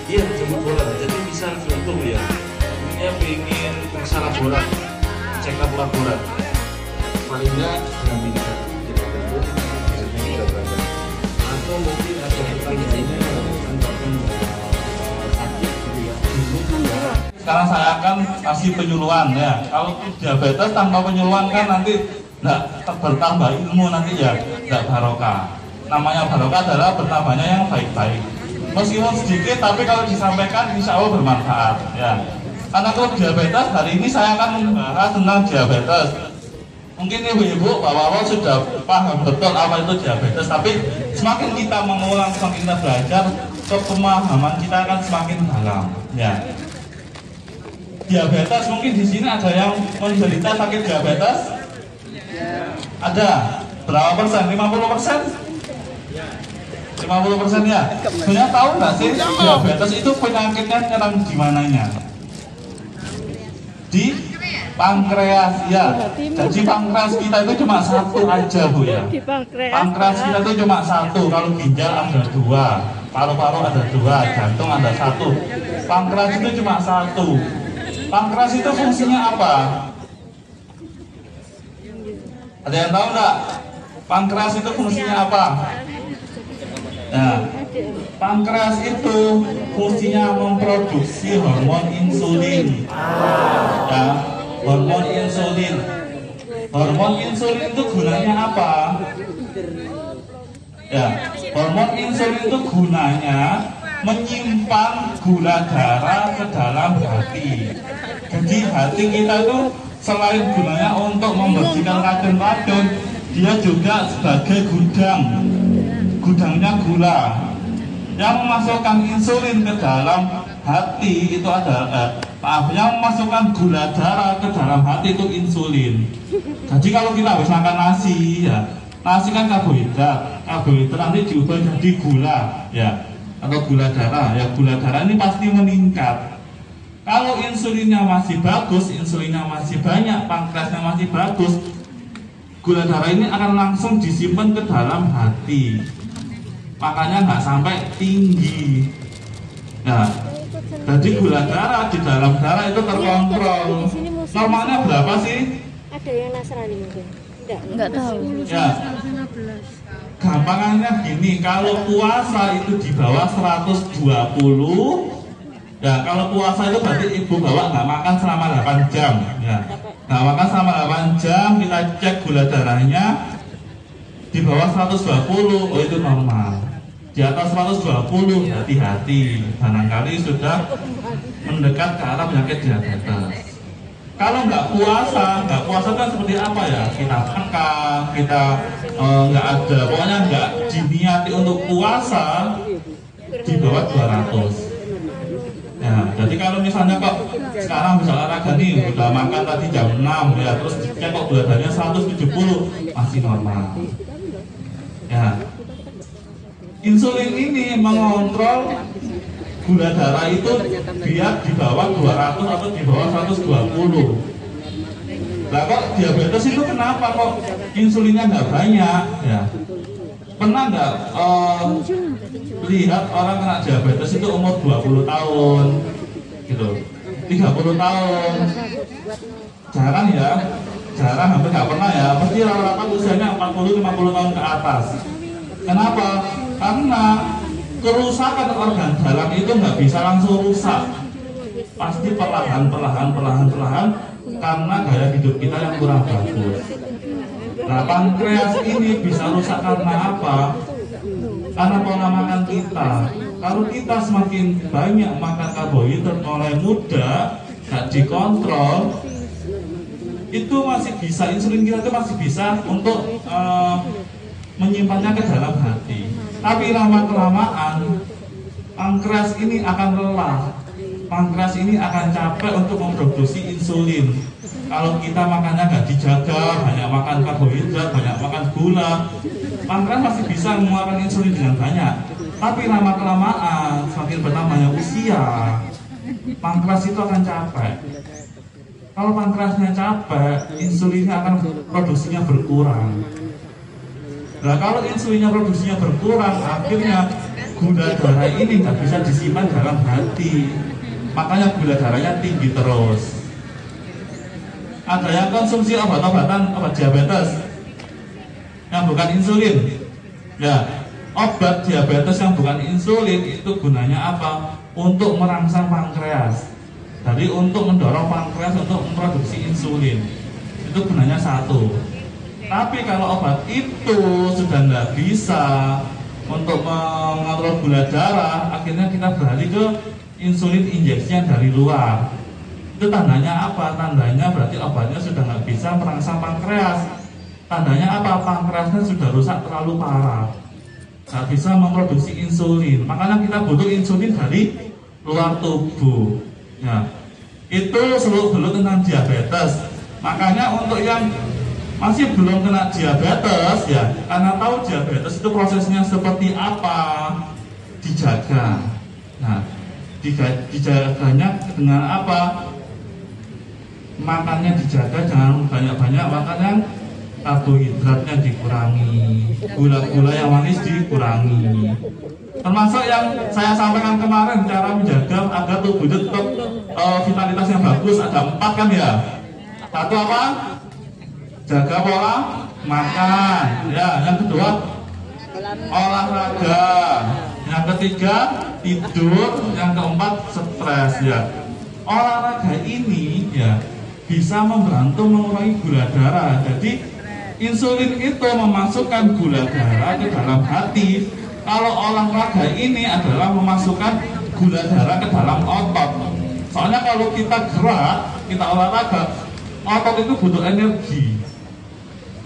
Iya, jemput bola. Jadi misal contoh ya, dia pengen periksa laborat, cek up laborat. Paling nggak dampingan kita jemput, biasanya kita berangkat. Atau mungkin ada pertanyaannya tentang sakit gitu ya. Sekarang saya akan kasih penyuluhan ya. Kalau diabetes tanpa penyuluhan kan nanti nggak bertambah ilmu, nanti ya nggak barokah. Namanya barokah adalah bertambahnya yang baik-baik. Meskipun sedikit, tapi kalau disampaikan insya Allah bermanfaat ya. Karena kalau diabetes, hari ini saya akan membahas tentang diabetes. Mungkin ibu-ibu, bapak-bapak sudah paham betul apa itu diabetes, tapi semakin kita mengulang, semakin kita belajar, pemahaman kita akan semakin dalam ya. Diabetes, mungkin di sini ada yang menderita sakit diabetes? Ada. Berapa persen? 50%? 50% ya. Sebenarnya tahu nggak sih diabetes itu penyakitnya nyerang di mananya? Di pankreas ya. Jadi pankreas kita itu cuma satu aja Bu ya. Pankreas kita itu cuma satu. Kalau ginjal ada dua, paru-paru ada dua, jantung ada satu. Pankreas itu cuma satu. Pankreas itu fungsinya apa? Ada yang tahu nggak? Pankreas itu fungsinya apa? Nah, pankreas itu fungsinya memproduksi hormon insulin. Ya, hormon insulin. Hormon insulin itu gunanya apa? Ya, hormon insulin itu gunanya menyimpan gula darah ke dalam hati. Jadi hati kita itu selain gunanya untuk membersihkan racun-racun, dia juga sebagai gudangnya gula yang memasukkan insulin ke dalam hati itu adalah yang memasukkan gula darah ke dalam hati itu insulin. Jadi kalau kita habis makan nasi ya, nasi kan karbohidrat nanti diubah jadi gula ya, atau gula darah ya. Gula darah ini pasti meningkat. Kalau insulinnya masih bagus, insulinnya masih banyak, pankreasnya masih bagus, gula darah ini akan langsung disimpan ke dalam hati. Makanya nggak sampai tinggi. Nah, jadi gula darah di dalam darah itu terkontrol. Normalnya berapa sih? Ada yang Nasrani mungkin? Enggak tahu. Ya. Gampangannya gini, kalau puasa itu di bawah 120. Ya, kalau puasa itu berarti ibu bawa nggak makan selama 8 jam. Ya, nggak makan selama 8 jam, kita cek gula darahnya di bawah 120, oh itu normal. Di atas 120, hati-hati, barangkali sudah mendekat ke arah penyakit diabetes. Kalau nggak puasa kan seperti apa ya? Kita makan, kita nggak ada, pokoknya nggak diniati untuk puasa di bawah 200. Ya, jadi kalau misalnya kok sekarang bisa olahraga nih, udah makan tadi jam 6 ya, terus dicek kok gula darahnya 170, masih normal. Ya, insulin ini mengontrol gula darah itu biar di bawah 200 atau di bawah 120. Nah kok diabetes itu kenapa kok insulinnya nggak banyak? Ya, pernah nggak lihat orang kena diabetes itu umur 20 tahun gitu, 30 tahun? Jarang ya, jarang, hampir nggak pernah ya. Pasti rata-rata usianya 40-50 tahun ke atas. Kenapa? Karena kerusakan organ dalam itu nggak bisa langsung rusak, pasti perlahan karena gaya hidup kita yang kurang bagus. Nah, pankreas ini bisa rusak karena apa? Karena pola makan kita. Kalau kita semakin banyak makan karbohidrat mulai muda, nggak dikontrol, itu masih bisa, insulin kita itu masih bisa untuk menyimpannya ke dalam hati. Tapi lama-kelamaan pankreas ini akan lelah, pankreas ini akan capek untuk memproduksi insulin. Kalau kita makannya nggak dijaga, banyak makan karbohidrat, banyak makan gula, pankreas masih bisa mengeluarkan insulin dengan banyak. Tapi lama-kelamaan semakin bertambahnya usia, pankreas itu akan capek. Kalau pankreasnya capek, insulinnya akan produksinya berkurang. Nah, kalau insulinnya produksinya berkurang, akhirnya gula darah ini nggak bisa disimpan dalam hati, makanya gula darahnya tinggi terus. Ada yang konsumsi obat-obatan, obat diabetes yang bukan insulin. Ya, obat diabetes yang bukan insulin itu gunanya apa? Untuk merangsang pankreas. Jadi untuk mendorong pankreas untuk memproduksi insulin. Itu gunanya satu. Tapi kalau obat itu sudah nggak bisa untuk mengatur gula darah, akhirnya kita beralih ke insulin injeksi yang dari luar. Itu tandanya apa? Tandanya berarti obatnya sudah nggak bisa merangsang pankreas. Tandanya apa? Pankreasnya sudah rusak terlalu parah, nggak bisa memproduksi insulin. Makanya kita butuh insulin dari luar tubuh. Ya, itu seluk-beluk tentang diabetes. Makanya untuk yang masih belum kena diabetes, ya, karena tahu diabetes itu prosesnya seperti apa, dijaga. Nah, dijaganya dengan apa? Makannya dijaga, jangan banyak-banyak makan yang karbohidratnya dikurangi, gula-gula yang manis dikurangi. Termasuk yang saya sampaikan kemarin, cara menjaga agar tubuh itu tetap vitalitas yang bagus, ada 4 kan ya. Satu apa? Jaga pola makan. Ya, yang kedua olahraga. Yang ketiga tidur. Yang keempat stres ya. Olahraga ini ya bisa membantu mengurangi gula darah. Jadi insulin itu memasukkan gula darah ke dalam hati. Kalau olahraga ini adalah memasukkan gula darah ke dalam otot. Soalnya kalau kita gerak, kita olahraga, otot itu butuh energi.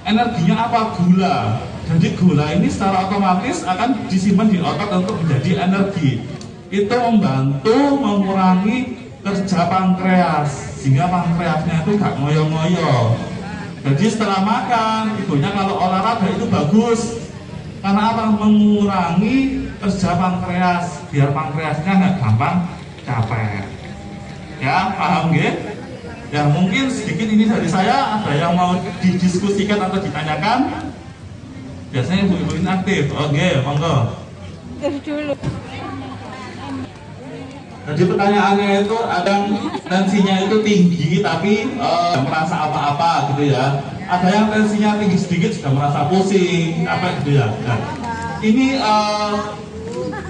Energinya apa? Gula. Jadi gula ini secara otomatis akan disimpan di otot untuk menjadi energi. Itu membantu mengurangi kerja pankreas, sehingga pankreasnya itu gak ngoyo-ngoyo. Jadi setelah makan, ibunya kalau olahraga itu bagus. Karena apa? Mengurangi kerja pankreas, biar pankreasnya nggak gampang capek. Ya, paham nggih? Ya, mungkin sedikit ini dari saya. Ada yang mau didiskusikan atau ditanyakan? Biasanya ibu-ibu ini aktif. Oke, monggo. Dulu. Jadi pertanyaannya itu ada tensinya itu tinggi tapi merasa apa-apa gitu ya. Ada yang tensinya tinggi sedikit sudah merasa pusing, apa gitu ya. Nah, ini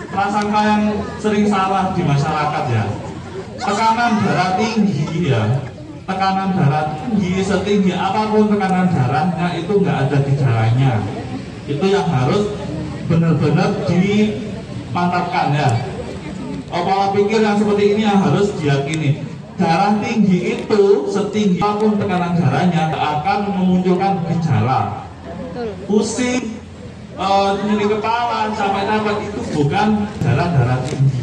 prasangka yang sering salah di masyarakat ya. Tekanan darah tinggi ya. Tekanan darah tinggi, setinggi apapun tekanan darahnya itu nggak ada gejalanya. Itu yang harus benar-benar dimantapkan ya. Pola pikir yang seperti ini yang harus diyakini. Darah tinggi itu setinggi apapun tekanan darahnya akan memunculkan gejala. Pusing, nyeri kepala, capek-capek itu bukan darah tinggi.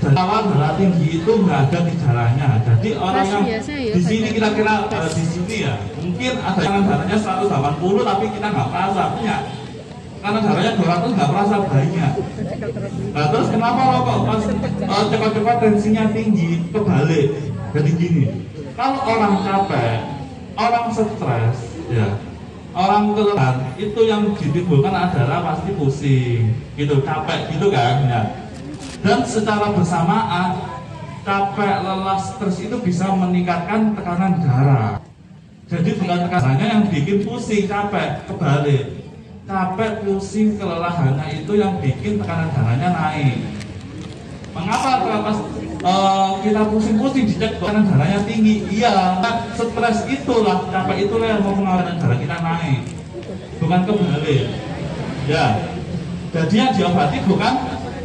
Darah tinggi itu nggak ada gejalanya. Jadi orang yang di sini kira-kira di sini ya, mungkin ada yang darahnya 180 tapi kita nggak merasa punya. Karena darahnya 200 nggak merasa banyak. Nah terus kenapa lo kok pas cepat-cepat tensinya tinggi? Kebalik. Jadi gini, kalau orang capek, orang stres, ya, orang kelelahan, itu yang ditimbulkan adalah pasti pusing, gitu, capek, gitu kan? Ya. Dan secara bersamaan, capek, lelah, stres itu bisa meningkatkan tekanan darah. Jadi bukan tekanannya yang bikin pusing, capek, kebalik. Capek, pusing, kelelahannya itu yang bikin tekanan darahnya naik. Mengapa pas kita pusing-pusing dicek tekanan darahnya tinggi? Iya, stres itulah, capek itulah yang mempengaruhi darah kita naik, bukan kebalik. Ya, jadi yang diobati bukan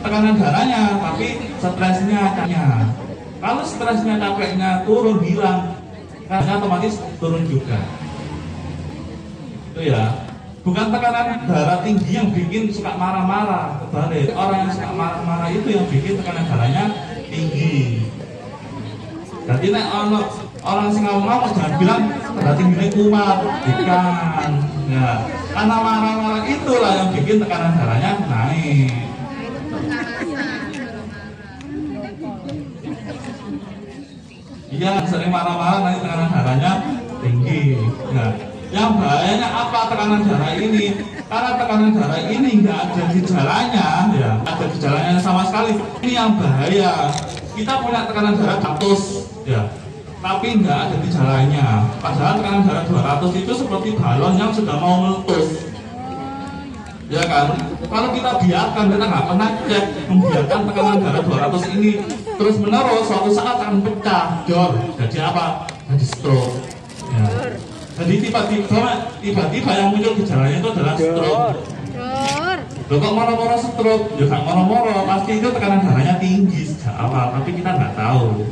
tekanan darahnya, tapi stresnya. Kalau stresnya, capeknya turun, hilang, darahnya otomatis turun juga. Itu ya. Bukan tekanan darah tinggi yang bikin suka marah-marah, kebalik. Orang yang suka marah-marah itu yang bikin tekanan darahnya tinggi. Jadi nek orang sing ngomong jangan bilang darah tingginya kumat, bukan. Ya, karena marah-marah itulah yang bikin tekanan darahnya naik. Iya, sering marah-marah nanti tekanan darahnya tinggi. Ya. Yang bahayanya apa tekanan darah ini? Karena tekanan darah ini nggak ada gejalanya, ya, ada gejalanya sama sekali. Ini yang bahaya. Kita punya tekanan darah 100, ya, tapi nggak ada gejalanya. Padahal tekanan darah 200 itu seperti balon yang sudah mau meletus, ya kan? Kalau kita biarkan, kita nggak pernah cek, membiarkan tekanan darah 200 ini terus menerus, suatu saat akan pecah, dor. Jadi apa? Jadi stroke. Ya. Jadi tiba-tiba yang muncul gejalanya itu adalah stroke. Loh, kok moro-moro stroke? Ya nggak moro-moro, pasti itu tekanan darahnya tinggi sejak awal, tapi kita nggak tahu.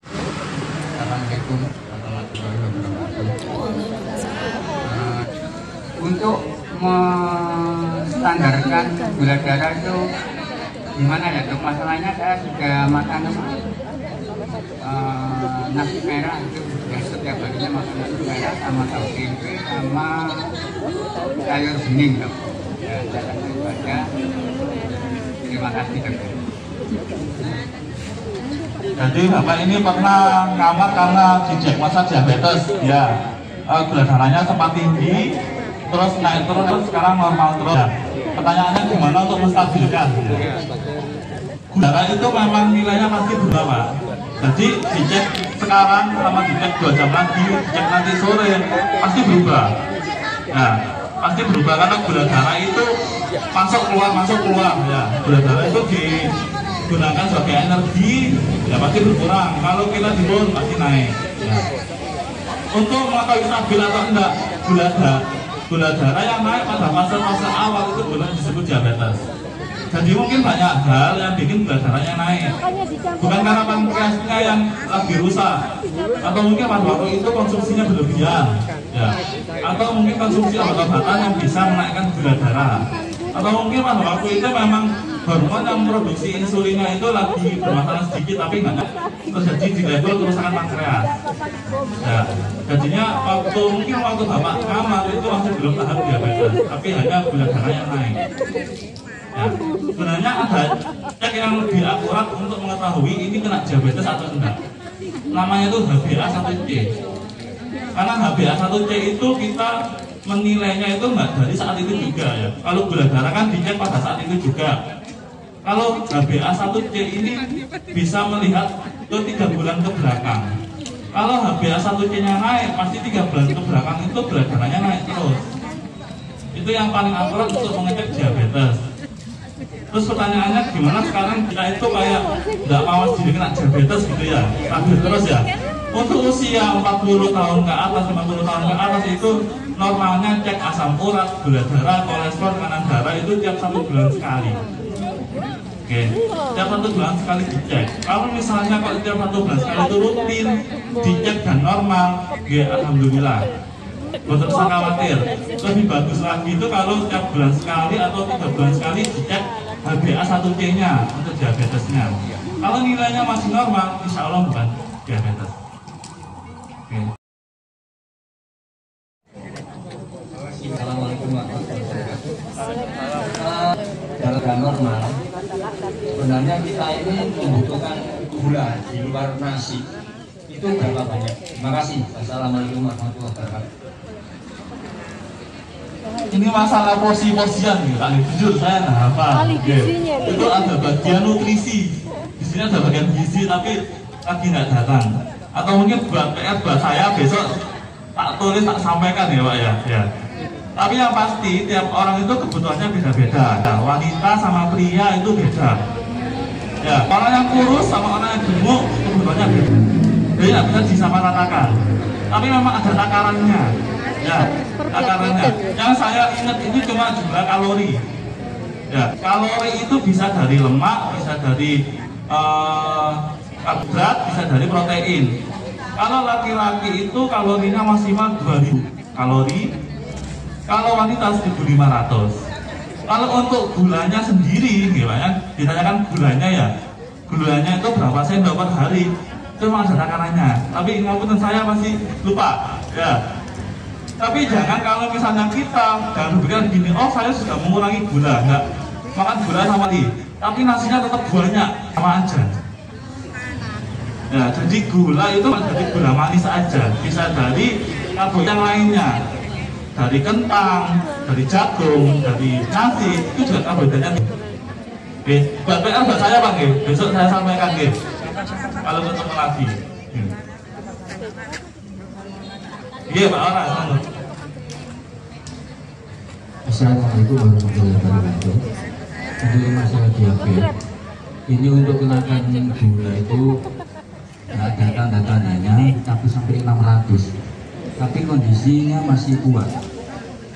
Assalamualaikum warahmatullahi wabarakatuh. Untuk menstandarkan gula darah itu gimana ya dok? Masalahnya saya sudah makan nasi merah itu setiap harinya makan nasi merah sama tahu tempe sama sayur bening dok. Ya, saya akan baca. Terima kasih dok. Jadi Bapak ini pernah ngamar karena dicek masa diabetes, ya, gula darahnya sempat tinggi, terus naik turun, terus sekarang normal terus. Ya. Pertanyaannya gimana untuk menstabilkan? Ya. Gula darah itu memang nilainya pasti berapa? Jadi dicek sekarang sama dicek 2 jam lagi, dicek nanti sore, pasti berubah. Ya, pasti berubah karena gula darah itu masuk keluar, ya. Gula darah itu digunakan sebagai energi, ya pasti berkurang. Kalau kita turun pasti naik. Ya. Untuk mengetahui stabil atau enggak gula darah yang naik pada fase awal itu bukan disebut diabetes. Jadi mungkin banyak hal yang bikin gula darahnya naik. Bukan karena pankreasnya yang lagi rusak, atau mungkin pada waktu itu konsumsinya berlebihan, ya. Atau mungkin konsumsi obat-obatan yang bisa menaikkan gula darah. Atau mungkin pada waktu itu memang hormon yang memproduksi insulinnya itu lagi bermasalah sedikit, tapi nggak terjadi di level kerusakan pankreas. Ya, jadinya mungkin waktu Bapak ngamar itu masih belum tahap diabetes, tapi hanya gula darahnya naik. Ya, sebenarnya ada cek yang lebih akurat untuk mengetahui ini kena diabetes atau enggak. Namanya itu HbA1c. Karena HbA1c itu kita menilainya itu enggak dari saat itu juga, ya. Kalau gula darah kan dicek pada saat itu juga. Kalau HbA1c ini bisa melihat ke 3 bulan ke belakang. Kalau HbA1c-nya naik, pasti 3 bulan ke belakang itu gula darahnya naik terus. Itu yang paling akurat untuk mengecek diabetes. Terus pertanyaannya gimana sekarang kita itu kayak nggak mawas diri kena diabetes gitu ya, stabil terus ya. Untuk usia 40 tahun ke atas, 50 tahun ke atas itu normalnya cek asam urat, gula darah, kolesterol, tekanan darah itu tiap 1 bulan sekali. Oke, tiap 1 bulan sekali dicek. Kalau misalnya kalau tiap 1 bulan sekali itu rutin dicek dan normal, ya alhamdulillah. Gak usah khawatir. Lebih bagus lagi itu kalau tiap bulan sekali atau 3 bulan sekali dicek HbA1c-nya untuk diabetesnya. Kalau nilainya masih normal, insya Allah bukan diabetes. Oke. Assalamualaikum warahmatullahi wabarakatuh. Dalam normal, sebenarnya kita ini membutuhkan gula di luar nasi. Itu berapa banyak? Terima kasih. Assalamualaikum warahmatullahi wabarakatuh. Ini masalah porsi-porsian gitu, jujur saya nggak hafal. Itu ada bagian nutrisi, di sini ada bagian gizi tapi lagi nggak datang. Atau mungkin buat PR buat saya besok tak tulis tak sampaikan ya Pak ya. Ya. Tapi yang pasti tiap orang itu kebutuhannya beda-beda. Ya, wanita sama pria itu beda. Ya, orang yang kurus sama orang yang gemuk kebutuhannya beda. Jadi nggak bisa disamaratakan. Tapi memang ada takarannya. Ya, takarannya. Yang saya ingat ini cuma jumlah kalori. Ya, kalori itu bisa dari lemak, bisa dari karbohidrat, bisa dari protein. Kalau laki-laki itu kalorinya maksimal 2000 kalori, kalau wanita 1500. Kalau untuk gulanya sendiri, gimana? Ditanyakan gulanya ya, gulanya itu berapa sendok per hari? Itu memang ada takarannya. Tapi ngapunten saya masih lupa. Ya. Tapi jangan kalau misalnya kita jangan berpikiran gini, oh saya sudah mengurangi gula, enggak makan gula sama tapi nasinya tetap banyak, sama aja. Ya, jadi gula itu dari gula manis aja, bisa dari karbohidrat yang lainnya, dari kentang, dari jagung, dari nasi, itu juga karbohidratnya. Oke, buat PR buat saya Pak, besok saya sampaikan kalau ketemu lagi. Iya Pak Ora. Assalamualaikum warahmatullahi wabarakatuh. Untuk masalah diabetes, ini untuk kenakan gula itu ada tanda-tandanya, tapi sampai 600. Tapi kondisinya masih kuat,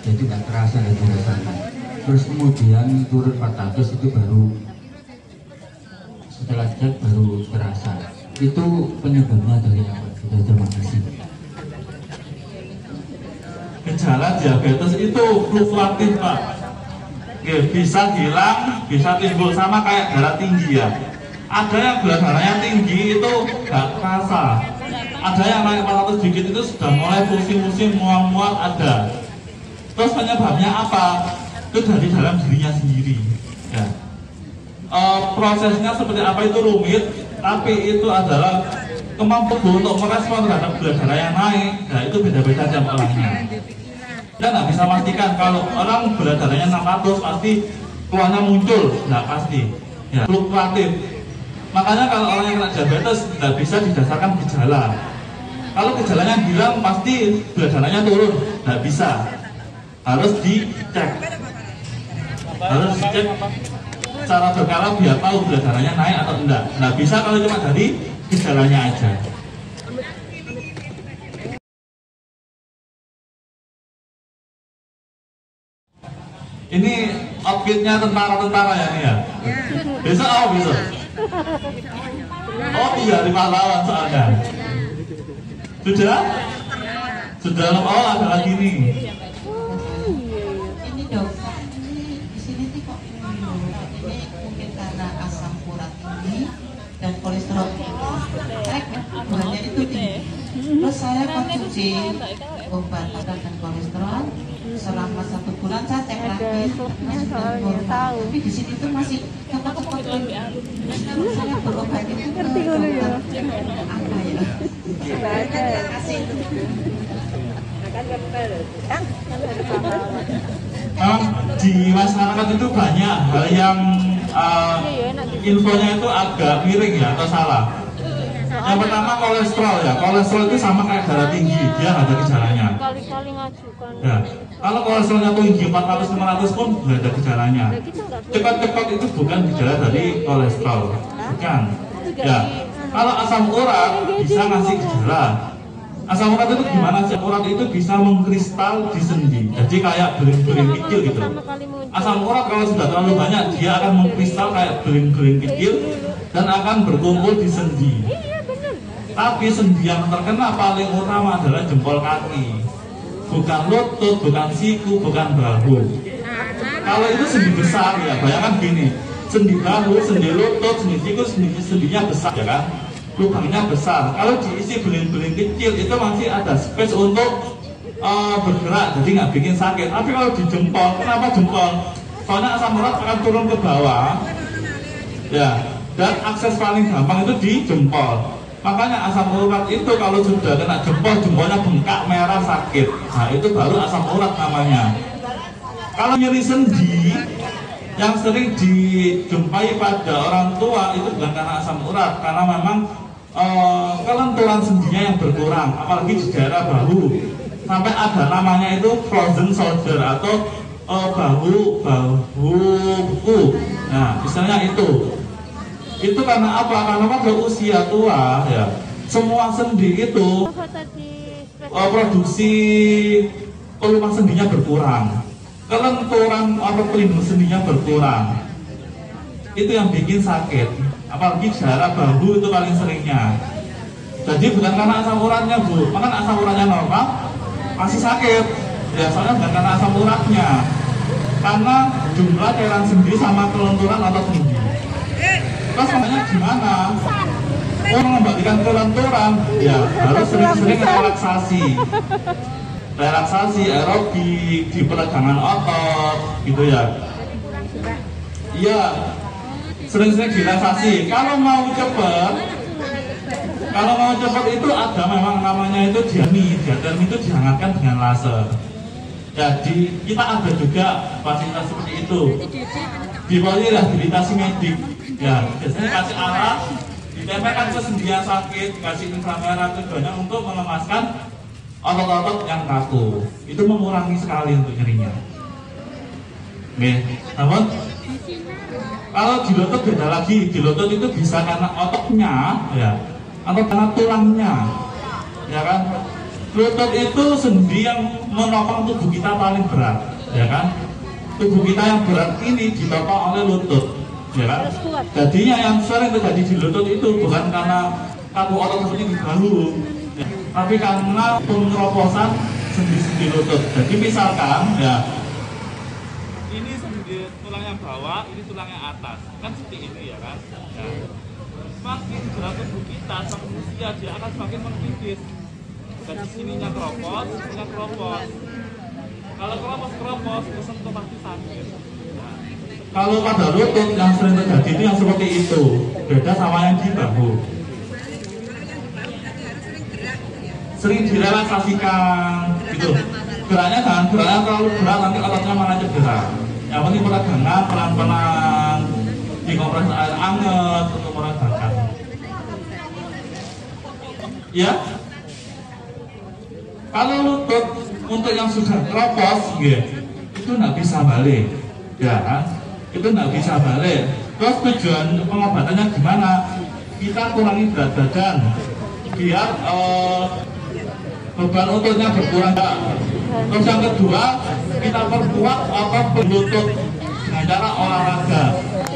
jadi tidak terasa dan dirasakan. Terus kemudian turun 400 itu baru setelah cek baru terasa. Itu penyebabnya dari apa? Sudah, terima kasih. Gejala diabetes itu fluktuatif Pak. Oke, bisa hilang, bisa timbul, sama kayak darah tinggi ya. Ada yang gula darahnya tinggi itu nggak terasa. Ada yang naik 400 dikit itu sudah mulai pusing-pusing, mual-mual ada. Terus penyebabnya apa? Itu dari dalam dirinya sendiri. Ya. Prosesnya seperti apa itu rumit, tapi itu adalah kemampuan untuk merespon terhadap gula darah yang naik. Nah itu beda-beda tiap orangnya. Kita nggak bisa pastikan kalau orang gula darahnya 600 pasti keluarnya muncul, nggak pasti. Ya, fluktuatif. Makanya kalau orang yang kena diabetes nggak bisa didasarkan gejala. Kalau gejalanya hilang pasti gula darahnya turun, nggak bisa. Harus dicek. Harus dicek secara berkala biar tahu gula darahnya naik atau enggak. Nggak bisa kalau cuma dari gejalanya aja. Ini outfitnya tentara-tentara ya nih ya. Besok apa besok? Oh iya di pahlawan soalnya. Sudah? Sudah. Oh ada lagi nih. Ini dok, di sini tuh kok ini mungkin karena asam urat tinggi dan kolesterol tinggi. Gulanya itu tinggi. Terus saya konsumsi obat dan kolesterol selama 1 bulan, saya cek lagi sudah normal. Tapi di sini tuh masih cepat-cepat saya berobat itu ke dokter apa ya? Terima kasih. Di masyarakat itu banyak hal yang infonya itu agak miring ya atau salah. Yang pertama kolesterol ya, kolesterol itu sama kayak darah tinggi, dia ada gejalanya. Kali-kali ngajukan. Ya, kalau kolesterolnya tinggi 400-500 pun nggak ada gejalanya. Cepat-cepat itu bukan gejala dari kolesterol, bukan. Ya, kalau asam urat bisa ngasih gejala. Asam urat itu gimana sih? Urat itu bisa mengkristal di sendi, jadi kayak beling-beling kecil gitu. Asam urat kalau sudah terlalu banyak, dia akan mengkristal kayak beling-beling kecil dan akan berkumpul di sendi. Tapi sendi yang terkena paling utama adalah jempol kaki, bukan lutut, bukan siku, bukan bahu. Kalau itu sendi besar ya, bayangkan gini, sendi bahu, sendi lutut, sendi siku, sendinya besar ya kan, lubangnya besar. Kalau diisi beling-beling kecil itu masih ada space untuk bergerak, jadi nggak bikin sakit. Tapi kalau di jempol, kenapa jempol? Soalnya asam urat akan turun ke bawah, ya, dan akses paling gampang itu di jempol. Makanya asam urat itu kalau sudah kena jempol, jempolnya bengkak, merah, sakit. Nah itu baru asam urat namanya. Kalau nyeri sendi yang sering dijumpai pada orang tua itu bukan karena asam urat, karena memang kelenturan sendinya yang berkurang, apalagi di daerah bahu. Sampai ada namanya itu frozen shoulder atau bahu buku. Nah misalnya itu karena apa? Karena pada usia tua ya, semua sendi itu produksi pelumas sendinya berkurang, kelenturan atau pelindung sendinya berkurang. Itu yang bikin sakit, apalagi daerah bahu itu paling seringnya. Jadi bukan karena asam uratnya Bu, maka asam uratnya normal masih sakit ya, soalnya bukan karena asam uratnya, karena jumlah cairan sendi sama kelenturan atau sendi. Terus makanya gimana? Mengembalikan kelenturan ya harus sering-sering relaksasi, aerobik, di peregangan otot gitu ya. Iya, sering-sering relaksasi. Kalau mau cepet Kalau mau cepat itu ada memang namanya itu diatermi itu dihangatkan dengan laser. Jadi kita ada juga fasilitas seperti itu. Di rehabilitasi medik, ya biasanya kasih alat, ditempelkan ke sendi yang sakit, dikasih inframerah tujuannya untuk melemaskan otot-otot yang kaku. Itu mengurangi sekali untuk nyerinya. Namun kalau di lutut beda lagi. Di lutut itu bisa karena ototnya, ya, atau karena tulangnya, ya kan. Lutut itu sendi yang menopang tubuh kita paling berat, ya kan. Tubuh kita yang berat ini ditopang oleh lutut, ya kan. Jadinya yang sering terjadi di lutut itu bukan karena kaku otot seperti di bahu, ya, tapi karena pengeroposan sendi-sendi lutut. Jadi misalkan, ya, ini sendi tulang yang bawah, ini tulang yang atas, kan seperti ini, ya kan. Ya. Semakin berat tubuh kita, semakin usia dia akan semakin menipis. Dan sininya keropos, sininya keropos. Kalau keropos, kesentuh pasti sakit. Nah, kalau pada lutut yang sering terjadi itu yang seperti itu, beda sama yang di bahu. Sering direlaksasikan, gitu. Geraknya jangan geraknya terlalu berat, nanti ototnya malah cedera. Yang penting peregangan pelan-pelan, dikompres air hangat untuk meredakan. Ya. Kalau lutut untuk yang sudah keropos, ya, itu nggak bisa balik, ya kan? Itu nggak bisa balik. Terus tujuan pengobatannya gimana? Kita kurangi berat badan, biar beban ototnya berkurang. Terus yang kedua, kita perkuat otot lutut dengan cara olahraga.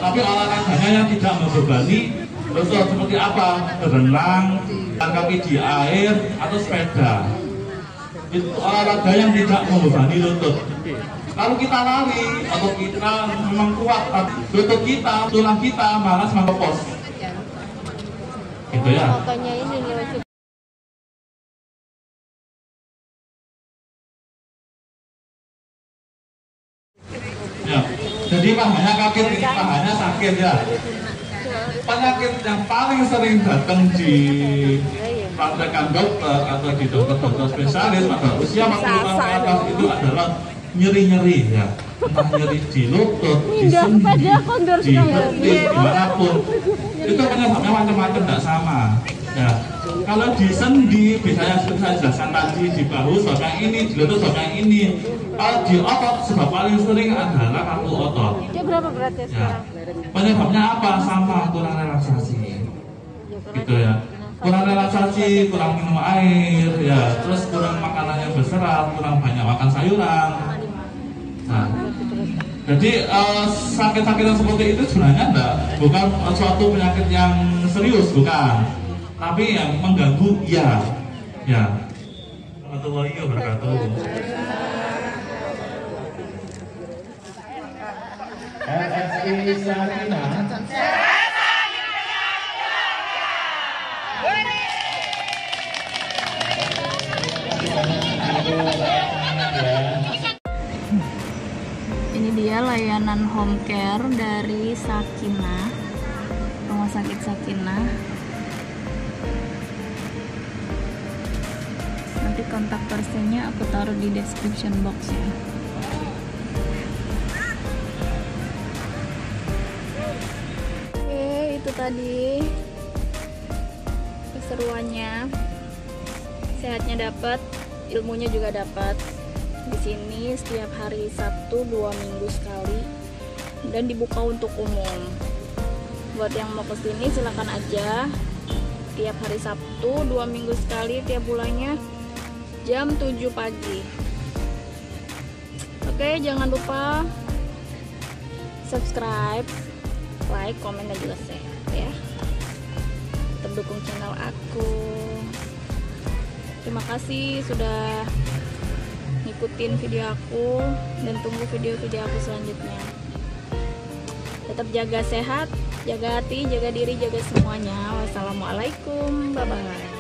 Tapi olahraganya yang tidak membebani. Terus seperti apa? Berenang, jalan kaki di air, atau sepeda. Itu olahraga yang tidak membebani lutut. Kalau kita lari atau kita memang kuat, lutut kita, tulang kita malas mengepos. Gitu ya. Makanya ini nih wajib. Ya, jadi pahanya kaget, pahanya sakit ya. Penyakit yang paling sering datang di praktekan dokter atau di dokter-dokter spesialis pada usia 40 tahun ke atas itu adalah nyeri-nyeri, ya. Entah nyeri di lutut, di sendi, di betis, dimanapun. Itu penyebabnya macam-macam, tidak sama. Ya. Kalau di sendi, biasanya seperti saya jelaskan tadi, di bahu sebab yang ini, di lutut sebab yang ini. Kalau di otot, sebab paling sering adalah kaku otot. Dia berapa beratnya sekarang? Penyebabnya apa? Sama, kurang relaksasi. Gitu ya. Kurang relaksasi, kurang minum air, ya, terus kurang makanan yang berserat, kurang banyak makan sayuran. Nah, jadi sakit-sakitan seperti itu sebenarnya bukan suatu penyakit yang serius, bukan, tapi yang mengganggu, ya. Warahmatullahi wabarakatuh. RSI Sakinah. Ini dia layanan home care dari Sakinah, rumah sakit Sakinah. Nanti kontak personnya aku taruh di description box ya. Oke, itu tadi keseruannya, sehatnya dapat, ilmunya juga dapat. Di sini setiap hari Sabtu 2 minggu sekali dan dibuka untuk umum. Buat yang mau kesini silakan aja. Tiap hari Sabtu 2 minggu sekali, tiap bulannya jam 7 pagi. Oke, jangan lupa subscribe, like, komen, dan juga share ya. Tetap dukung channel aku. Terima kasih sudah ikutin video aku dan tunggu video-video aku selanjutnya. Tetap jaga sehat, jaga hati, jaga diri, jaga semuanya. Wassalamualaikum, bye bye.